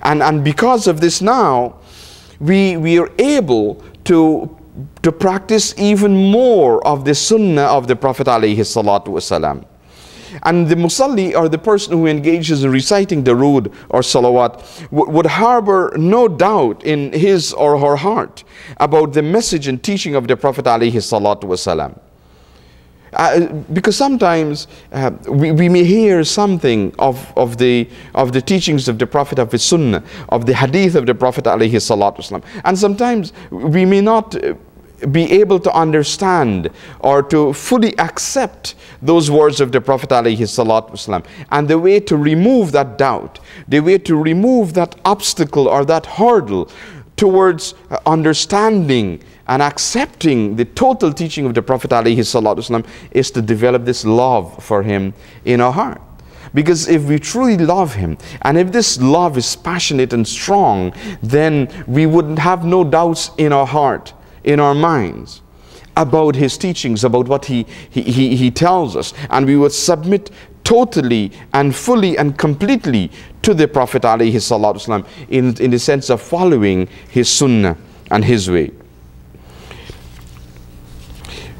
And because of this now, we are able to practice even more of the sunnah of the Prophet alayhi salatu wasalam. And the musalli, or the person who engages in reciting Durood or Salawat, would harbor no doubt in his or her heart about the message and teaching of the Prophet alayhi salatu wasalam. Because sometimes we may hear something of the teachings of the Prophet, of his sunnah, of the hadith of the Prophet alayhi salatu wasalam, and sometimes we may not be able to understand or to fully accept those words of the Prophet alayhi salatu wasalam. And the way to remove that doubt, the way to remove that obstacle or that hurdle towards understanding and accepting the total teaching of the Prophet alayhi salatu wasalam, is to develop this love for him in our heart. Because if we truly love him, and if this love is passionate and strong, then we would have no doubts in our heart, in our minds, about his teachings, about what he tells us, and we would submit totally and fully and completely to the Prophet alayhi salatu wasalam in the sense of following his sunnah and his way.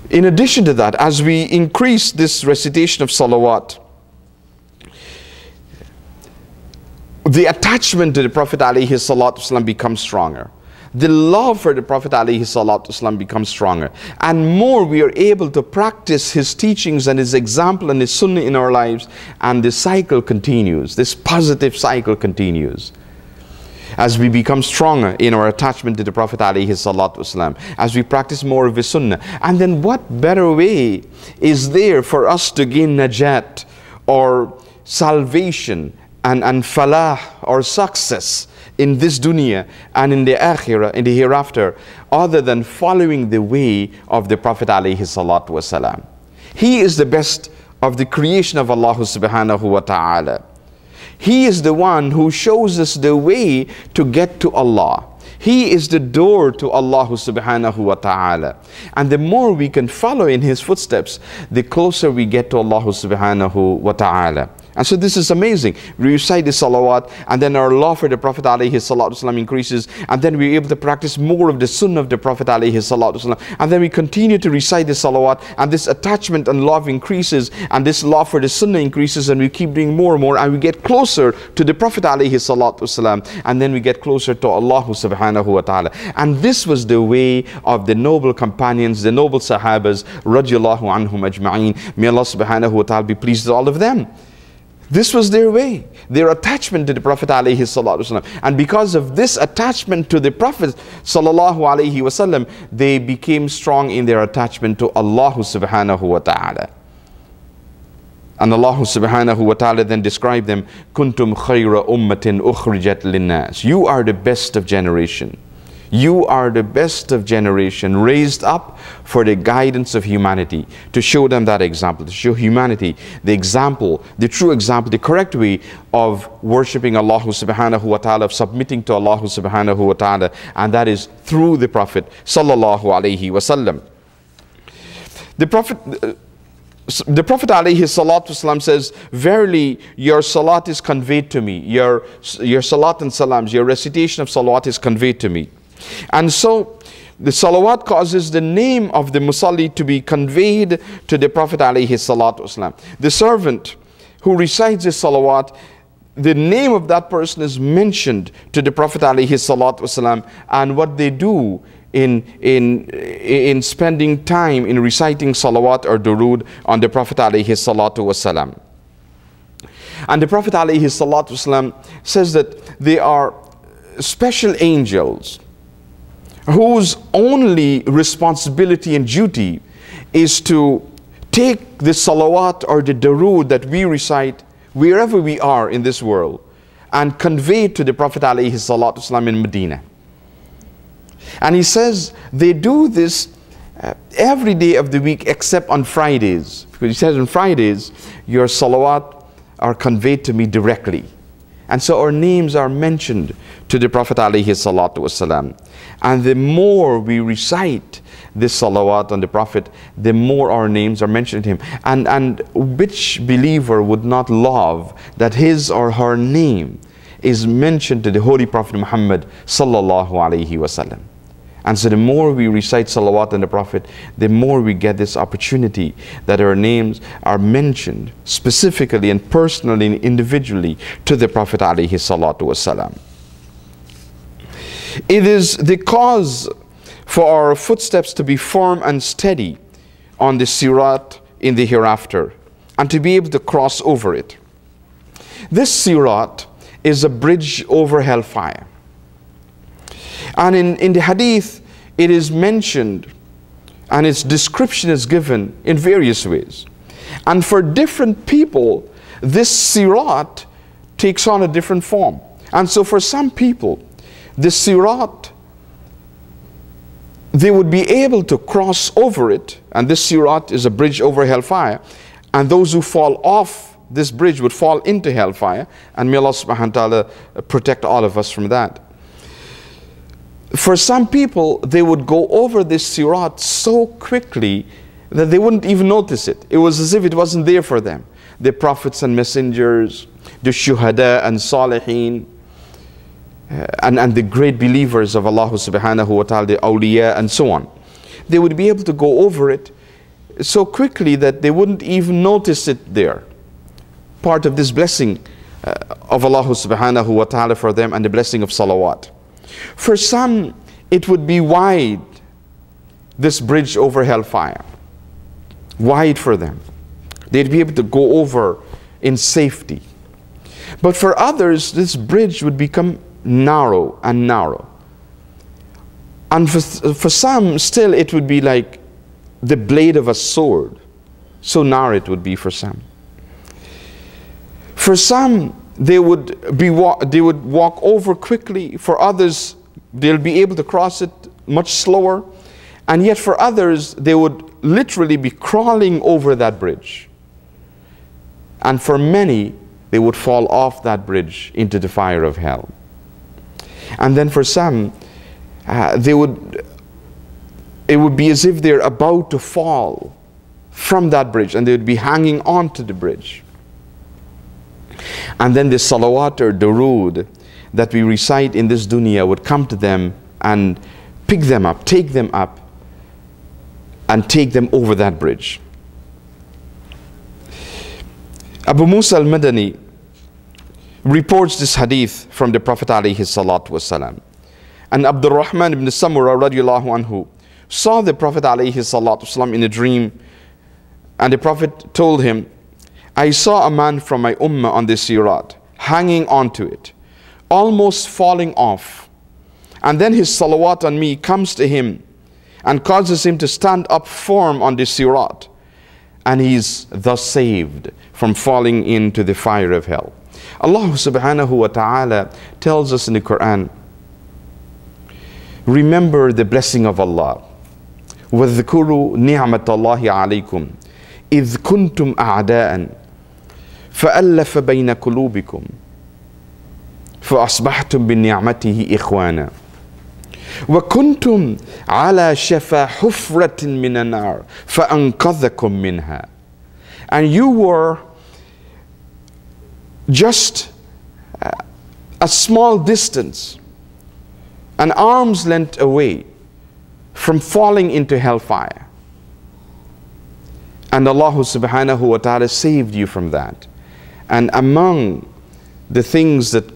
In addition to that, as we increase this recitation of salawat, the attachment to the Prophet alayhi salatu wasalam becomes stronger. The love for the Prophet alayhi salatu wasalam becomes stronger. And more we are able to practice his teachings and his example and his sunnah in our lives, and the cycle continues. This positive cycle continues. As we become stronger in our attachment to the Prophet alayhi salatu wasalam, as we practice more of his sunnah. And then what better way is there for us to gain najat, or salvation, and falah, or success in this dunya and in the akhirah, in the hereafter, other than following the way of the Prophet alayhi salatu wasalam. He is the best of the creation of Allah subhanahu wa ta'ala. He is the one who shows us the way to get to Allah. He is the door to Allah subhanahu wa ta'ala. And the more we can follow in his footsteps, the closer we get to Allah subhanahu wa ta'ala. And so this is amazing. We recite the salawat, and then our love for the Prophet alayhi salatu wasalam increases, and then we're able to practice more of the sunnah of the Prophet alayhi salatu wasalam, and then we continue to recite the salawat, and this attachment and love increases, and this love for the sunnah increases, and we keep doing more and more, and we get closer to the Prophet alayhi salatu wasalam, and then we get closer to Allah subhanahu wa ta'ala. And this was the way of the noble companions, the noble sahabas, radiallahu anhum ajma'een. May Allah subhanahu wa ta'ala be pleased with all of them. This was their way, their attachment to the Prophet alayhi salatu wasalam. And because of this attachment to the Prophet sallallahu alayhi wasallam, they became strong in their attachment to Allah subhanahu wa ta'ala. And Allah subhanahu wa ta'ala then described them, Kuntum khayra ummatin ukhrijat linnas. You are the best of generation. You are the best of generation, raised up for the guidance of humanity, to show them that example, to show humanity the example, the true example, the correct way of worshipping Allah subhanahu wa ta'ala, of submitting to Allah subhanahu wa ta'ala, and that is through the Prophet sallallahu alayhi wasallam. The Prophet alayhi salatu wasalam says, verily your salat is conveyed to me, your salat and salams, your recitation of salawat is conveyed to me. And so the salawat causes the name of the musalli to be conveyed to the Prophet alayhi salatu wasalam. The servant who recites the salawat, the name of that person is mentioned to the Prophet alayhi salatu wasalam, and what they do in spending time in reciting salawat or durood on the Prophet alayhi salatu wasalam. And the Prophet alayhi salatu wasalam says that they are special angels whose only responsibility and duty is to take the salawat or the durood that we recite wherever we are in this world and convey it to the Prophet alayhi salatu wasalam in Medina. And he says they do this every day of the week except on Fridays, because he says on Fridays your salawat are conveyed to me directly. And so our names are mentioned to the Prophet alayhi salatu wasalam. And the more we recite this salawat on the Prophet, the more our names are mentioned to him. And which believer would not love that his or her name is mentioned to the Holy Prophet Muhammad sallallahu alaihi wasallam. And so the more we recite salawat on the Prophet, the more we get this opportunity that our names are mentioned specifically and personally and individually to the Prophet alayhi salatu wasalam. It is the cause for our footsteps to be firm and steady on the Sirat in the hereafter, and to be able to cross over it. This Sirat is a bridge over hellfire. And in the hadith, it is mentioned and its description is given in various ways. And for different people, this Sirat takes on a different form. And so for some people, the Sirat, they would be able to cross over it, and this Sirat is a bridge over hellfire, and those who fall off this bridge would fall into hellfire, and may Allah subhanahu wa ta'ala protect all of us from that. For some people, they would go over this Sirat so quickly that they wouldn't even notice it. It was as if it wasn't there for them. The prophets and messengers, the shuhada and salihin, and the great believers of Allah subhanahu wa ta'ala, the awliya and so on. They would be able to go over it so quickly that they wouldn't even notice it there. Part of this blessing of Allah subhanahu wa ta'ala for them, and the blessing of salawat. For some, it would be wide, this bridge over hellfire. Wide for them. They'd be able to go over in safety. But for others, this bridge would become narrow and narrow. And for some, still it would be like the blade of a sword. So narrow it would be for some. For some, they would walk over quickly. For others, they'll be able to cross it much slower. And yet for others, they would literally be crawling over that bridge. And for many, they would fall off that bridge into the fire of hell. And then for some, it would be as if they're about to fall from that bridge, and they would be hanging on to the bridge. And then the salawat or durood that we recite in this dunya would come to them and pick them up, and take them over that bridge. Abu Musa al-Madani reports this hadith from the Prophet alayhi salatu wasalam. And Abdurrahman ibn Samura radiallahu anhu saw the Prophet alayhi salatu wasalam in a dream, and the Prophet told him, I saw a man from my ummah on the Sirat, hanging onto it, almost falling off. And then his salawat on me comes to him and causes him to stand up firm on the Sirat, and he is thus saved from falling into the fire of hell. Allah subhanahu wa ta'ala tells us in the Quran, remember the blessing of Allah. وَاذْكُرُوا نِعْمَةَ اللَّهِ عَلَيْكُمْ إِذْ كُنْتُمْ أَعْدَاءً فَأَلَّفَ بَيْنَ قُلُوبِكُمْ فَأَصْبَحْتُمْ بِنِعْمَتِهِ إِخْوَانًا وَكُنْتُمْ عَلَى شَفَا حُفْرَةٍ مِّنَ النَّارِ فَأَنْقَذَكُمْ مِنْهَا. And you were just a small distance, an arm's length away from falling into hellfire. And Allah subhanahu wa ta'ala saved you from that. And among the things that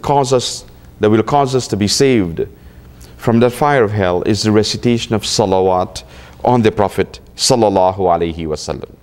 will cause us to be saved from that fire of hell is the recitation of salawat on the Prophet sallallahu alaihi wasallam.